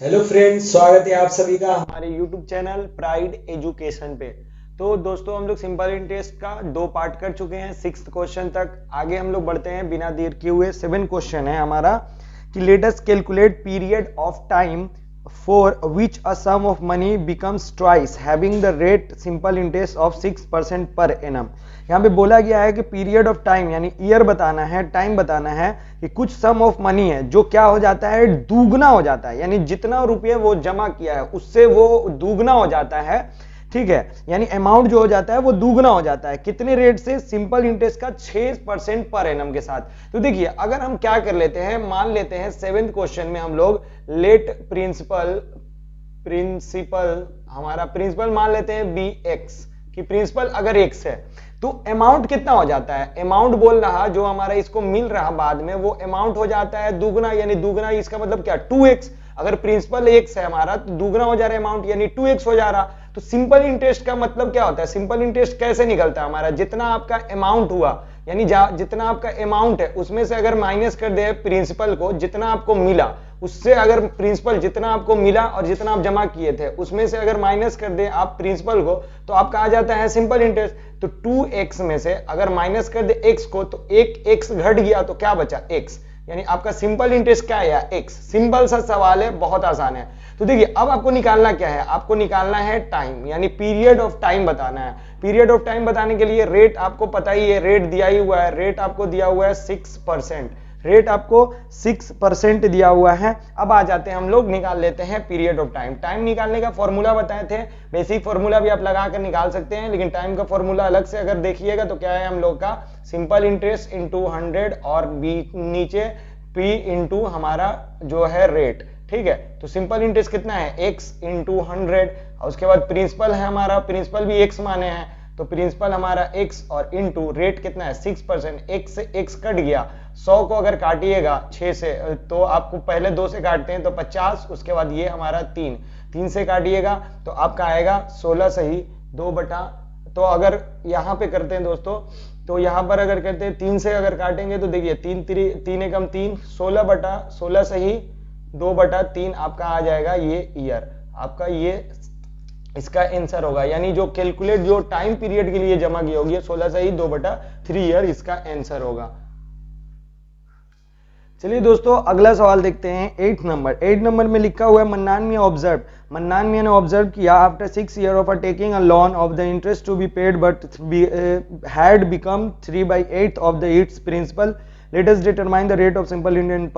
Hello friends, स्वागत है आप सभी का हमारे यूट्यूब चैनल प्राइड एजुकेशन पे। तो दोस्तों, हम लोग सिंपल इंटरेस्ट का 2 पार्ट कर चुके हैं, 6th क्वेश्चन तक। आगे हम लोग बढ़ते हैं बिना देर किए हुए। 7 क्वेश्चन है हमारा कि let us calculate period of time for which a sum of money becomes twice having the rate simple interest of 6% per annum. यहाँ पे बोला गया है कि पीरियड ऑफ टाइम यानी ईयर बताना है, टाइम बताना है कि कुछ सम ऑफ मनी है जो क्या हो जाता है, दुगना हो जाता है। यानी जितना रुपये वो जमा किया है उससे वो दुगना हो जाता है। ठीक है, यानी अमाउंट जो हो जाता है वो दुगना हो जाता है। कितने रेट से? सिंपल इंटरेस्ट का 6% पर एनम के साथ। तो देखिए, अगर हम क्या कर लेते हैं, मान लेते हैं 7th क्वेश्चन में हम लोग लेट प्रिंसिपल हमारा प्रिंसिपल मान लेते हैं बी एक्स, कि प्रिंसिपल अगर एक्स है तो अमाउंट कितना हो जाता है? अमाउंट बोल रहा जो हमारा इसको मिल रहा बाद में वो अमाउंट हो जाता है दुगना, यानी दुगना इसका मतलब क्या, 2x। अगर प्रिंसिपल x है हमारा तो दुगना हो जा रहा है अमाउंट, यानी 2x हो जा रहा। तो सिंपल इंटरेस्ट का मतलब क्या होता है? सिंपल इंटरेस्ट कैसे निकलता है हमारा? जितना आपका अमाउंट हुआ, यानी जितना आपका अमाउंट है उसमें से अगर माइनस कर दे प्रिंसिपल को, जितना आपको मिला उससे, अगर प्रिंसिपल जितना आपको मिला और जितना आप जमा किए थे उसमें से अगर माइनस कर दे आप प्रिंसिपल को, तो आपका आ जाता है सिंपल इंटरेस्ट। तो 2x में से अगर माइनस कर दे x को तो एक x घट गया तो क्या बचा? x, यानी आपका सिंपल इंटरेस्ट क्या है? x। सिंपल सा सवाल है, बहुत आसान है। तो देखिए, अब आपको निकालना क्या है? आपको निकालना है टाइम, यानी पीरियड ऑफ टाइम बताना है। पीरियड ऑफ टाइम बताने के लिए रेट आपको पता ही है, रेट दिया ही हुआ है। रेट आपको दिया हुआ है 6%। रेट आपको 6% दिया हुआ है। अब आ जाते हैं हम लोग, निकाल लेते हैं पीरियड ऑफ टाइम। टाइम निकालने का फॉर्मूला बताए थे, बेसिक फॉर्मूला भी आप लगा कर निकाल सकते हैं, लेकिन टाइम का फॉर्मूला अलग से अगर देखिएगा तो क्या है हम लोग का, सिंपल इंटरेस्ट इंटू 100 और नीचे p इंटू हमारा जो है रेट। ठीक है, तो सिंपल इंटरेस्ट कितना है? x इंटू 100, और उसके बाद प्रिंसिपल है हमारा, प्रिंसिपल भी x माने हैं तो प्रिंसिपल हमारा x और इंटू रेट कितना है? 6%। x से x कट गया, 100 को अगर काटिएगा 6 से तो आपको पहले 2 से काटते हैं तो 50, उसके बाद ये हमारा 3 से काटिएगा तो आपका आएगा 16 सही 2 बटा। तो अगर यहाँ पे करते हैं दोस्तों, तो यहाँ पर अगर करते हैं 3 से अगर काटेंगे तो देखिए 3 एकम 3, 16 बटा 16 सही 2 बटा 3 आपका आ जाएगा ये ईयर। आपका ये इसका आंसर होगा, यानी जो कैलकुलेट जो टाइम पीरियड के लिए जमा किया होगी 16 सही 2 बटा 3 ईयर, इसका आंसर होगा। चलिए दोस्तों, अगला सवाल देखते हैं। 8 नंबर में लिखा हुआ है मन्नान मियां ऑब्जर्व, मन्नान मियां ने ऑब्जर्व किया after 6 year of taking a loan of the interest to be paid but had become 3/8 of the its principal. Let us determine the rate of simple interest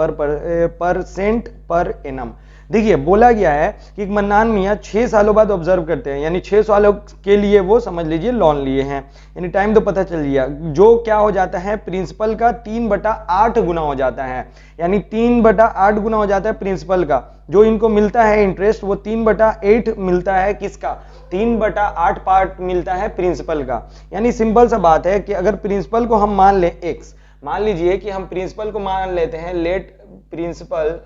percent per annum. देखिए, बोला गया है कि mannan मियां 6 सालों बाद observe करते हैं, यानी 6 सालों के लिए वो समझ लीजिए लोन लिए हैं, यानी टाइम तो पता चल गया। जो क्या हो जाता है? प्रिंसिपल का 3/8 गुना हो जाता है, यानी 3/8 गुना हो जाता है प्रिंसिपल का। जो इनको मिलता है इंटरेस्ट वो 3/8 मिलता है, किसका? 3/8 पार्ट मिलता है प्रिंसिपल का। यानी सिंपल सा बात है कि अगर प्रिंसिपल को हम मान लें x, मान लीजिए कि हम प्रिंसिपल को मान लेते हैं लेट प्रिंसिपल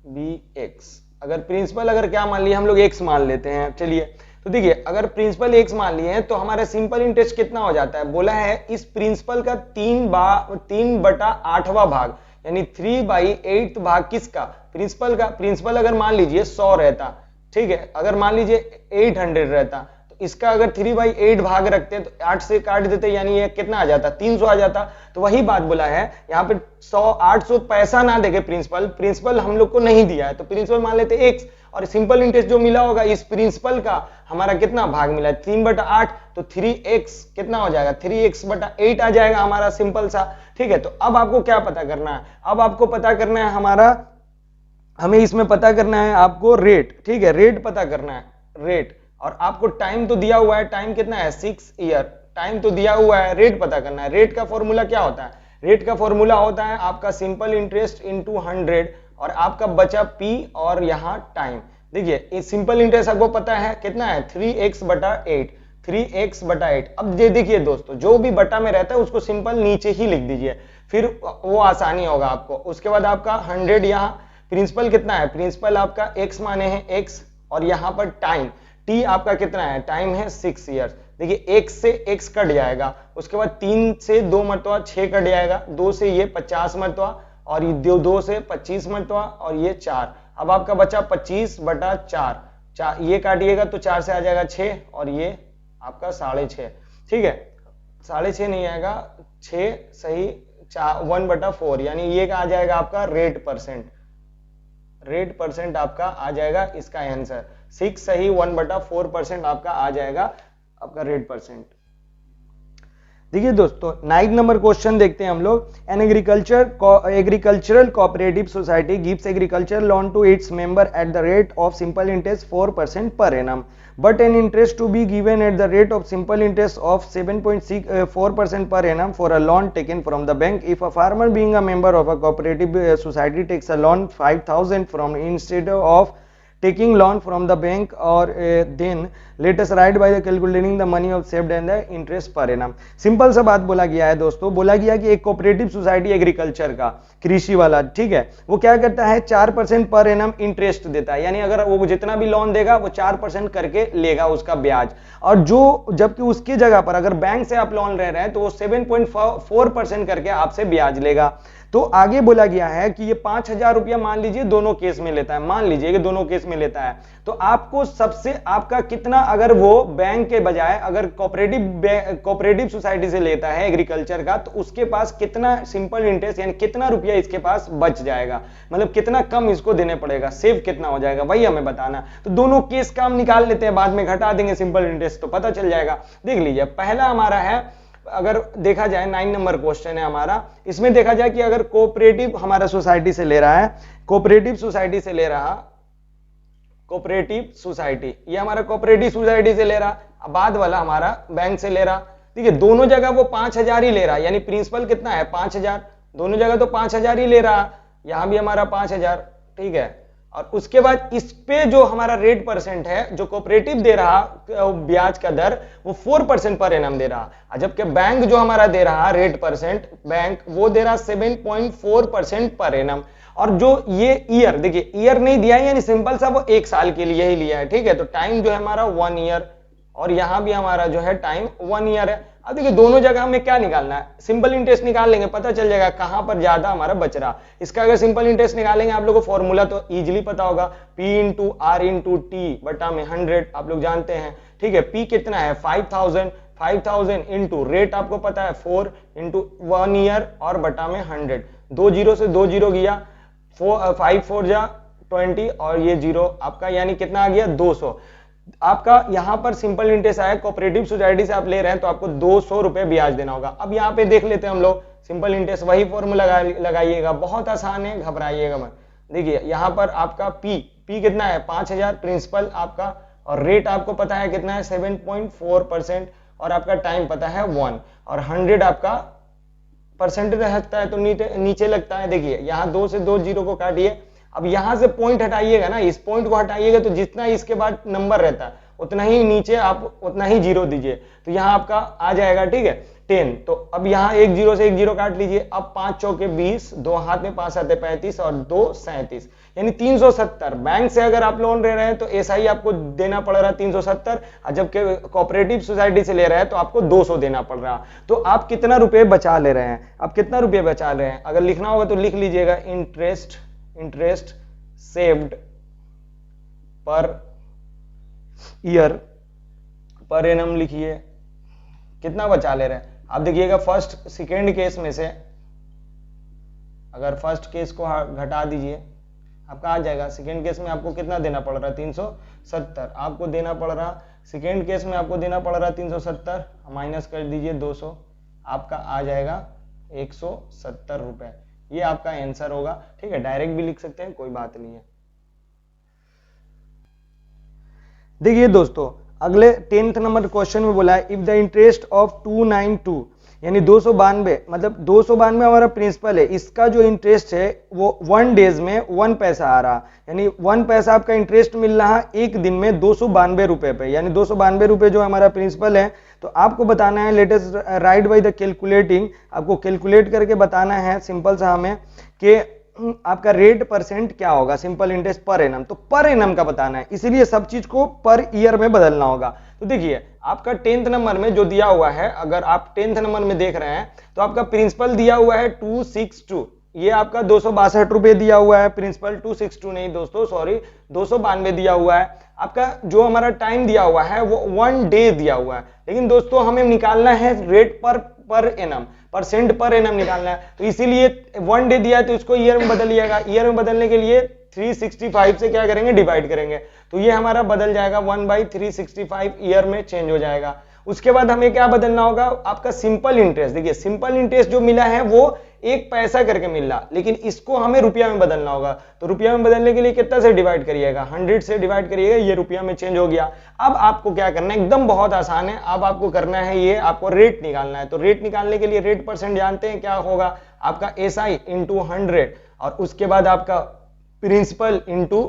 बी एक्स। अगर प्रिंसिपल अगर क्या मान लिया हम लोग? x मान लेते हैं। चलिए, तो देखिए, अगर प्रिंसिपल x मान लिए हैं तो हमारा सिंपल इंटरेस्ट कितना हो जाता है? बोला है इस प्रिंसिपल का 3/8वां भाग, यानी 3/8 भाग किसका? प्रिंसिपल का। प्रिंसिपल अगर मान लीजिए 100 रहता, ठीक है, अगर मान लीजिए 800 रहता, इसका अगर 3/8 भाग रखते हैं तो 8 से काट देते, यानी ये कितना आ जाता? 300 आ जाता। तो वही बात बोला है यहाँ पे 800 पैसा ना देके प्रिंसिपल हम लोग को नहीं दिया है, तो प्रिंसिपल मान लेते x, और सिंपल इंटरेस्ट जो मिला होगा इस प्रिंसिपल का हमारा कितना भाग मिला है? 3/8, तो 3x कितना हो जाएगा? 3x/8 आ जाएगा हमारा, सिंपल सा। ठीक है, तो अब आपको क्या पता करना है? अब आपको पता करना है हमें इसमें पता करना है आपको रेट। ठीक है, रेट पता करना है, रेट। और आपको टाइम तो दिया हुआ है, टाइम कितना है? 6 ईयर, टाइम तो दिया हुआ है। रेट पता करना है। रेट का फॉर्मूला क्या होता है? रेट का फॉर्मूला होता है आपका सिंपल इंटरेस्ट इंटू 100 और आपका बचा p और यहाँ टाइम। देखिए, इस सिंपल इंटरेस्ट आपको पता है कितना है? 3x/8, 3x/8। अब ये देखिए दोस्तों, जो भी बटा में रहता है उसको सिंपल नीचे ही लिख दीजिए, फिर वो आसानी होगा आपको। उसके बाद आपका 100, यहाँ प्रिंसिपल कितना है? प्रिंसिपल आपका x माने हैं x, और यहाँ पर टाइम t आपका कितना है? टाइम है 6 ईयर्स। देखिए, x से x कट जाएगा, उसके बाद 3 से 2 मरतबा 6 कट जाएगा, 2 से ये 50 मरतबा, और ये 2 से 25 मत हुआ और ये 4। अब आपका बचा 25/4, ये काटिएगा तो 4 से आ जाएगा 6 और ये आपका 6.5। ठीक है, 6.5 नहीं आएगा, 6 सही 1/4, यानी ये आ जाएगा आपका रेट परसेंट आपका आ जाएगा इसका आंसर। 6 सही 1/4% आपका आ जाएगा आपका रेट परसेंट। देखिए दोस्तों 9 नंबर क्वेश्चन देखते हैं हम लोग। An agricultural cooperative society gives agriculture loan to its member at the rate of simple interest 4% per annum, but an interest to be given at the rate of simple interest of 7.4% per annum for a loan taken from the bank. If a farmer being a member of a cooperative society takes a loan 5,000 from instead of taking loan from the bank, or then let us write by the calculating the money of saved and the interest per annum. Simple सा बात बोला गया है दोस्तों, बोला गया कि एक कोऑपरेटिव सोसाइटी एग्रीकल्चर का कृषि वाला, ठीक है, वो क्या करता है 4% पर एनम इंटरेस्ट देता है, यानी अगर वो जितना भी लोन देगा वो 4% करके लेगा उसका ब्याज। और जो जबकि उसकी जगह पर अगर बैंक से आप लोन ले रहे हैं तो वो 7.4% करके आपसे ब्याज लेगा। तो आगे बोला गया है कि ये 5,000 रुपया मान लीजिए दोनों केस में लेता है, मान लीजिए कि दोनों केस में लेता है, तो आपको सबसे आपका कितना, अगर वो बैंक के बजाय अगर कोऑपरेटिव सोसाइटी से लेता है एग्रीकल्चर का, तो उसके पास कितना सिंपल इंटरेस्ट यानी कितना रुपया इसके पास बच जाएगा, मतलब कितना कम इसको देने पड़ेगा, सेव कितना हो जाएगा, वही हमें बताना। तो दोनों केस का हम निकाल लेते हैं, बाद में घटा देंगे सिंपल इंटरेस्ट तो पता चल जाएगा। देख लीजिए पहला हमारा है, अगर देखा जाए 9 नंबर क्वेश्चन है हमारा, इसमें देखा जाए कि अगर कोऑपरेटिव हमारा सोसाइटी से ले रहा है, कोऑपरेटिव सोसाइटी से ले रहा, कोऑपरेटिव सोसाइटी, ये हमारा कोऑपरेटिव सोसाइटी से ले रहा, बाद वाला हमारा बैंक से ले रहा। ठीक है, दोनों जगह वो 5,000 ही ले रहा, यानी प्रिंसिपल कितना है 5,000, दोनों जगह तो 5,000 ही ले रहा, यहां भी हमारा 5,000। ठीक है, और उसके बाद इस पे जो हमारा रेट परसेंट है, जो कोऑपरेटिव दे रहा ब्याज का दर, वो 4% पर एनम दे रहा, जबकि बैंक जो हमारा दे रहा रेट परसेंट, बैंक वो दे रहा 7.4% पर एनम। और जो ये ईयर, देखिए ईयर नहीं दिया है, यानी सिंपल सा वो 1 साल के लिए ही लिया है। ठीक है, तो टाइम जो है हमारा 1 ईयर, और यहां भी हमारा जो है टाइम 1 ईयर है। अब देखिए दोनों जगह हमें क्या निकालना है, सिंपल इंटरेस्ट निकाल लेंगे, पता चल जाएगा कहां पर ज्यादा हमारा बच रहा। इसका अगर सिंपल इंटरेस्ट निकालेंगे, आप लोगों को फॉर्मूला तो इजीली पता होगा, P into R into T बटा में 100, आप लोग जानते हैं। ठीक है, P कितना है 5,000 इंटू रेट आपको पता है 4 इंटू 1 ईयर और बटा में 100, 2 जीरो से 2 जीरो गया, 5 4 जा 20 और ये जीरो आपका, यानी कितना आ गया 200। आपका यहां पर सिंपल इंटरेस्ट आया, कोऑपरेटिव सोसाइटी से आप ले रहे हैं तो आपको 200 रुपए ब्याज देना होगा। अब यहाँ पे देख लेते हैं हम लोग सिंपल इंटरेस्ट, वही फॉर्मूला लगाइएगा, बहुत आसान है, घबराइएगा मत। देखिए यहाँ पर आपका P कितना है 5,000 प्रिंसिपल आपका, और रेट आपको पता है कितना है 7.4%, और आपका टाइम पता है 1, और 100 आपका परसेंटेज लगता है तो नीचे लगता है। देखिए यहाँ 2 से 2 जीरो को काटिए, अब यहां से पॉइंट हटाइएगा ना, इस पॉइंट को हटाइएगा तो जितना इसके बाद नंबर रहता है उतना ही नीचे आप उतना ही जीरो दीजिए, तो यहाँ आपका आ जाएगा। ठीक है 10, तो अब यहाँ 1 जीरो से 1 जीरो काट लीजिए, अब 5 चौके 20, 2 हाथ में 5 आते 35 और 2 37, यानी 370। बैंक से अगर आप लोन ले रहे हैं तो ऐसा ही आपको देना पड़ रहा है 370, जबकि कोऑपरेटिव सोसाइटी से ले रहे हैं तो आपको 200 देना पड़ रहा। तो आप कितना रुपए बचा ले रहे हैं, आप कितना रुपए बचा रहे हैं, अगर लिखना होगा तो लिख लीजिएगा, interest saved per year per annum लिखिए, कितना बचा ले रहे हैं। आप देखिएगा फर्स्ट सेकेंड केस में से अगर फर्स्ट केस को घटा दीजिए आपका आ जाएगा, सेकेंड केस में आपको कितना देना पड़ रहा है 370 आपको देना पड़ रहा, सेकेंड केस में आपको देना पड़ रहा 370, माइनस कर दीजिए 200, आपका आ जाएगा 170 रुपए, ये आपका आंसर होगा। ठीक है, डायरेक्ट भी लिख सकते हैं, कोई बात नहीं है। देखिए दोस्तों अगले 10th नंबर क्वेश्चन में बोला है, इफ द इंटरेस्ट ऑफ 292 यानी 292, मतलब 292 हमारा प्रिंसिपल है, इसका जो इंटरेस्ट है वो 1 डेज में 1 पैसा आ रहा, यानी 1 पैसा आपका इंटरेस्ट मिल रहा एक दिन में 292 रुपए पे, यानी 292 रुपए जो हमारा प्रिंसिपल है। तो आपको बताना है, let us right by the calculating, आपको कैलकुलेट करके बताना है सिंपल सा हमें कि आपका रेट परसेंट क्या होगा, सिंपल इंटरेस्ट पर एनम, तो पर एनम का बताना है, इसीलिए सब चीज को पर ईयर में बदलना होगा। तो देखिए आपका 10th नंबर में जो दिया हुआ है, अगर आप 10th नंबर में देख रहे हैं तो आपका प्रिंसिपल दिया हुआ है 262, ये आपका 262 रुपए दिया हुआ है प्रिंसिपल, 262 नहीं दोस्तों सॉरी, 292 दिया हुआ है। आपका जो हमारा टाइम दिया हुआ है वो 1 डे दिया हुआ है, लेकिन दोस्तों हमें निकालना है rate per annum, percent per annum निकालना है, तो इसीलिए 1 डे दिया है तो इसको ईयर में बदलिएगा। ईयर में बदलने के लिए 365 से क्या करेंगे, डिवाइड करेंगे, तो ये हमारा बदल जाएगा 1/365 ईयर में चेंज हो जाएगा। उसके बाद हमें क्या बदलना होगा, आपका सिंपल इंटरेस्ट। देखिए सिंपल इंटरेस्ट जो मिला है वो 1 पैसा करके मिल रहा, लेकिन इसको हमें रुपया में बदलना होगा, तो रुपया में बदलने के लिए कितना से डिवाइड करिएगा, 100 से डिवाइड करिएगा, ये रुपया में चेंज हो गया। अब आपको क्या करना है, एकदम बहुत आसान है, अब आपको करना है ये, आपको रेट निकालना है। तो रेट निकालने के लिए रेट परसेंट जानते हैं क्या होगा, आपका SI इंटू 100 और उसके बाद आपका प्रिंसिपल इंटू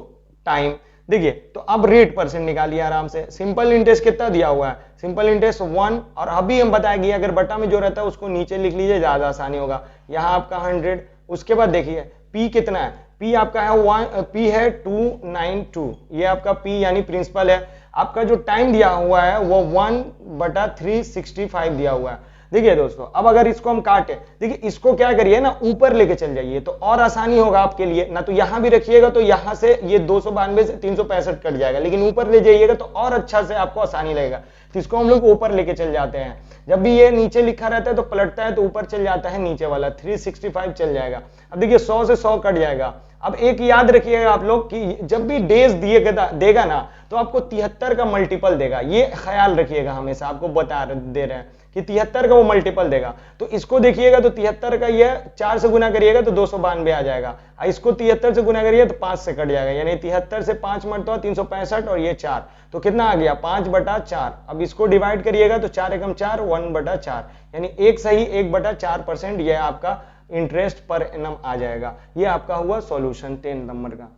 टाइम। देखिए तो अब रेट परसेंट निकालिए आराम से। सिंपल इंटरेस्ट कितना दिया हुआ है, सिंपल इंटरेस्ट 1, और अभी हम बताएंगे अगर बटा में जो रहता है उसको नीचे लिख लीजिए, ज्यादा आसानी होगा। यहाँ आपका 100, उसके बाद देखिए P कितना है, P आपका है 1, P है 292, ये आपका P यानी प्रिंसिपल है। आपका जो टाइम दिया हुआ है वो 1/365 दिया हुआ है। देखिए दोस्तों अब अगर इसको हम काटे, देखिए इसको क्या करिए ना, ऊपर लेके चल जाइए तो और आसानी होगा आपके लिए ना, तो यहां भी रखिएगा तो यहां से ये 292 से 365 कट जाएगा, लेकिन ऊपर ले जाइएगा तो और अच्छा से आपको आसानी लगेगा। तो इसको हम लोग ऊपर लेके चल जाते हैं, जब भी ये नीचे लिखा रहता है तो पलटता है तो ऊपर चल जाता है नीचे वाला, 365 चल जाएगा। अब देखिए 100 से 100 कट जाएगा। अब एक याद रखिएगा आप लोग कि जब भी डेज देगा ना तो आपको 73 का मल्टीपल देगा, ये ख्याल रखिएगा हमेशा, आपको बता दे रहे हैं कि 73 का वो मल्टीपल देगा। तो इसको देखिएगा तो 73 का ये 4 से गुना करिएगा तो 292 आ जाएगा, इसको 73 से गुना करिए तो 5 से कट जाएगा, यानी 73 से 5 मरतबा 365 और ये 4, तो कितना आ गया 5/4। अब इसको डिवाइड करिएगा तो 4 एकम 4, 1/4, यानी एक सही 1/4% ये आपका इंटरेस्ट पर एनम आ जाएगा। ये आपका हुआ सॉल्यूशन 10 नंबर का।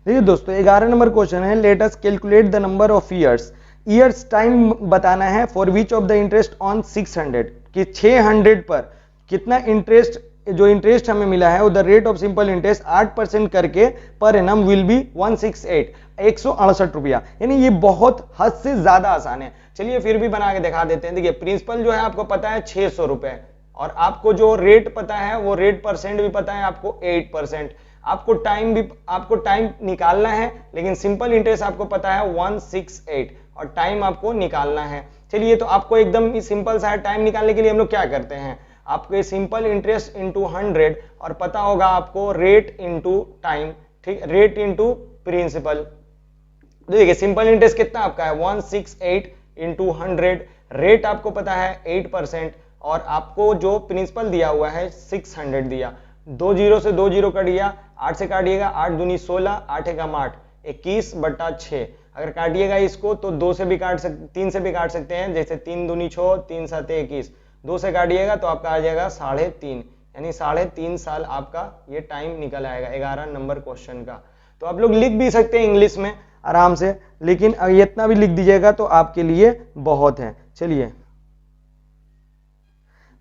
देखिए दोस्तों 11 नंबर क्वेश्चन है, late us calculate the number of years time बताना है for which of the interest on 600, कि 600 पर कितना इंटरेस्ट, जो इंटरेस्ट हमें मिला है वो the rate of simple interest 8% करके पर एनम विल बी 168, 168 रुपया। यानी ये बहुत हद से ज्यादा आसान है। चलिए फिर भी बना के दिखा देते हैं। देखिए प्रिंसिपल जो है आपको पता है 600 रुपए, और आपको जो रेट पता है वो रेट परसेंट भी पता है आपको 8%। आपको टाइम निकालना है, लेकिन सिंपल इंटरेस्ट आपको पता है 168 और टाइम आपको निकालना है। चलिए तो आपको एकदम सिंपल सा है, टाइम निकालने के लिए हम लोग क्या करते हैं, आपको सिंपल इंटरेस्ट इंटू 100 और पता होगा आपको रेट इंटू टाइम, ठीक, रेट इंटू प्रिंसिपल। देखिए सिंपल इंटरेस्ट कितना आपका है 168 इंटू 100, रेट आपको पता है 8% और आपको जो प्रिंसिपल दिया हुआ है 600 दिया। 2 जीरो से 2 जीरो कट गया, 8 से काटिएगा, 8 दूनी 16, 8 एकम 8, 21/6। अगर काटिएगा इसको तो 2 से भी काट सकते, 3 से भी काट सकते हैं, जैसे 3 दूनी 6, 3 7 21, 2 से काटिएगा तो आपका आ जाएगा 3.5, यानी 3.5 साल आपका ये टाइम निकल आएगा 11 नंबर क्वेश्चन का। तो आप लोग लिख भी सकते हैं इंग्लिश में आराम से, लेकिन इतना भी लिख दीजिएगा तो आपके लिए बहुत है। चलिए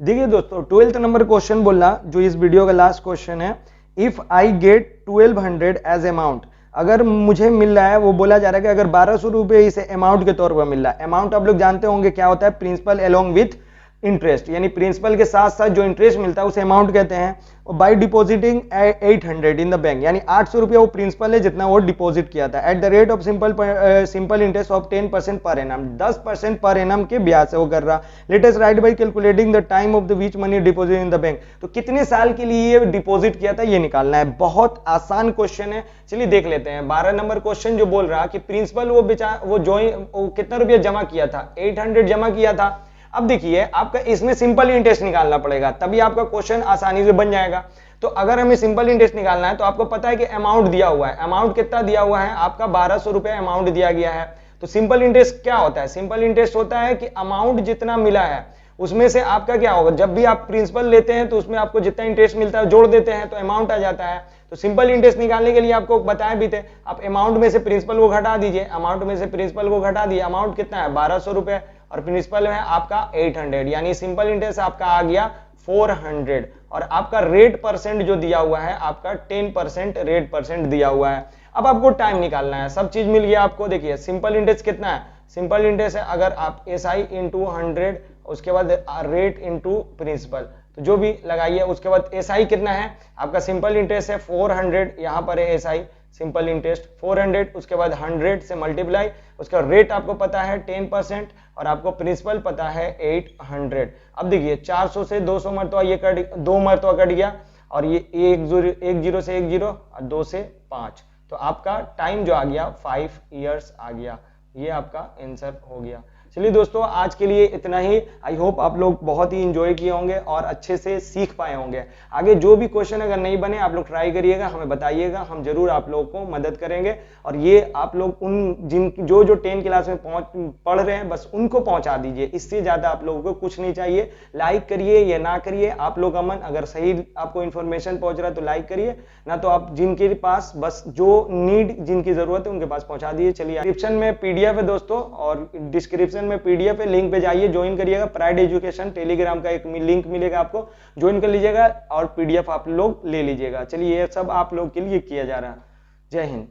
देखिए दोस्तों 12th नंबर क्वेश्चन बोला, जो इस वीडियो का लास्ट क्वेश्चन है, if I get 1200 as amount, अगर मुझे मिल रहा है, वो बोला जा रहा है कि अगर 1200 रुपए इसे अमाउंट के तौर पर मिल रहा है। अमाउंट आप लोग जानते होंगे क्या होता है, प्रिंसिपल अलोंग विथ इंटरेस्ट, यानी प्रिंसिपल के साथ साथ जो इंटरेस्ट मिलता है उसे अमाउंट कहते हैं। By depositing 800 in the bank, यानी 800 रुपया वो प्रिंसिपल है जितना वो डिपॉजिट किया था, eight the rate of simple interest of 10% per annum, 10% per annum के ब्याज से वो कर रहा। Let us right bye calculating the time of the which money deposit in the bank, तो कितने साल के लिए ये डिपॉजिट किया था ये निकालना है। बहुत आसान क्वेश्चन है, चलिए देख लेते हैं। 12 नंबर क्वेश्चन जो बोल रहा कि प्रिंसिपल वो कितना रुपया जमा किया था, 800 जमा किया था। अब देखिए आपका इसमें सिंपल इंटरेस्ट निकालना पड़ेगा, तभी आपका क्वेश्चन आसानी से बन जाएगा। तो अगर हमें सिंपल इंटरेस्ट निकालना है तो आपको पता है कि अमाउंट दिया हुआ है, अमाउंट कितना दिया हुआ है आपका 1200 रुपया अमाउंट दिया गया है। तो सिंपल इंटरेस्ट क्या होता है, सिंपल इंटरेस्ट होता है कि अमाउंट जितना मिला है उसमें से आपका क्या होगा, जब भी आप प्रिंसिपल लेते हैं तो उसमें आपको जितना इंटरेस्ट मिलता है जोड़ देते हैं तो अमाउंट आ जाता है। तो सिंपल इंटरेस्ट निकालने के लिए आपको बताया भी थे, आप अमाउंट में से प्रिंसिपल को घटा दीजिए, अमाउंट में से प्रिंसिपल को घटा दिए, अमाउंट कितना है 1200 रुपए और प्रिंसिपल है आपका 800, यानी सिंपल इंटरेस्ट आपका आ गया 400 और आपका रेट परसेंट जो दिया हुआ है आपका 10% रेट परसेंट दिया हुआ है। अब आपको टाइम निकालना है, सब चीज मिल गया आपको। देखिए सिंपल इंटरेस्ट कितना है, सिंपल इंटरेस्ट है अगर आप SI इंटू 100 उसके बाद रेट इंटू प्रिंसिपल, तो जो भी लगाइए। उसके बाद एसआई कितना है आपका, सिंपल इंटरेस्ट है 400, यहाँ पर है एसआई सिंपल इंटरेस्ट 400, उसके बाद 100 से मल्टीप्लाई, उसका रेट आपको पता है 10% और आपको प्रिंसिपल पता है 800। अब देखिए 400 से 200 मरतबा ये कट, 2 मरतबा कट गया और ये 1 0 से 1 0 और 2 से 5, तो आपका टाइम जो आ गया 5 इयर्स आ गया। ये आपका आंसर हो गया। चलिए दोस्तों आज के लिए इतना ही। आई होप आप लोग बहुत ही इंजॉय किए होंगे और अच्छे से सीख पाए होंगे। आगे जो भी क्वेश्चन अगर नहीं बने आप लोग ट्राई करिएगा, हमें बताइएगा, हम जरूर आप लोगों को मदद करेंगे। और ये आप लोग उन जो 10 क्लास में पढ़ रहे हैं बस उनको पहुंचा दीजिए, इससे ज्यादा आप लोगों को कुछ नहीं चाहिए। लाइक करिए या ना करिए आप लोग का मन, अगर सही आपको इन्फॉर्मेशन पहुंच रहा है तो लाइक करिए, ना तो आप जिनके पास बस जो नीड जिनकी जरूरत है उनके पास पहुंचा दीजिए। चलिए डिस्क्रिप्शन में पीडीएफ है दोस्तों, और डिस्क्रिप्शन में पीडीएफ है, लिंक पे जाइए, ज्वाइन करिएगा। प्राइड एजुकेशन टेलीग्राम का एक लिंक मिलेगा आपको, ज्वाइन कर लीजिएगा और पीडीएफ आप लोग ले लीजिएगा। चलिए ये सब आप लोग के लिए किया जा रहा है। जय हिंद।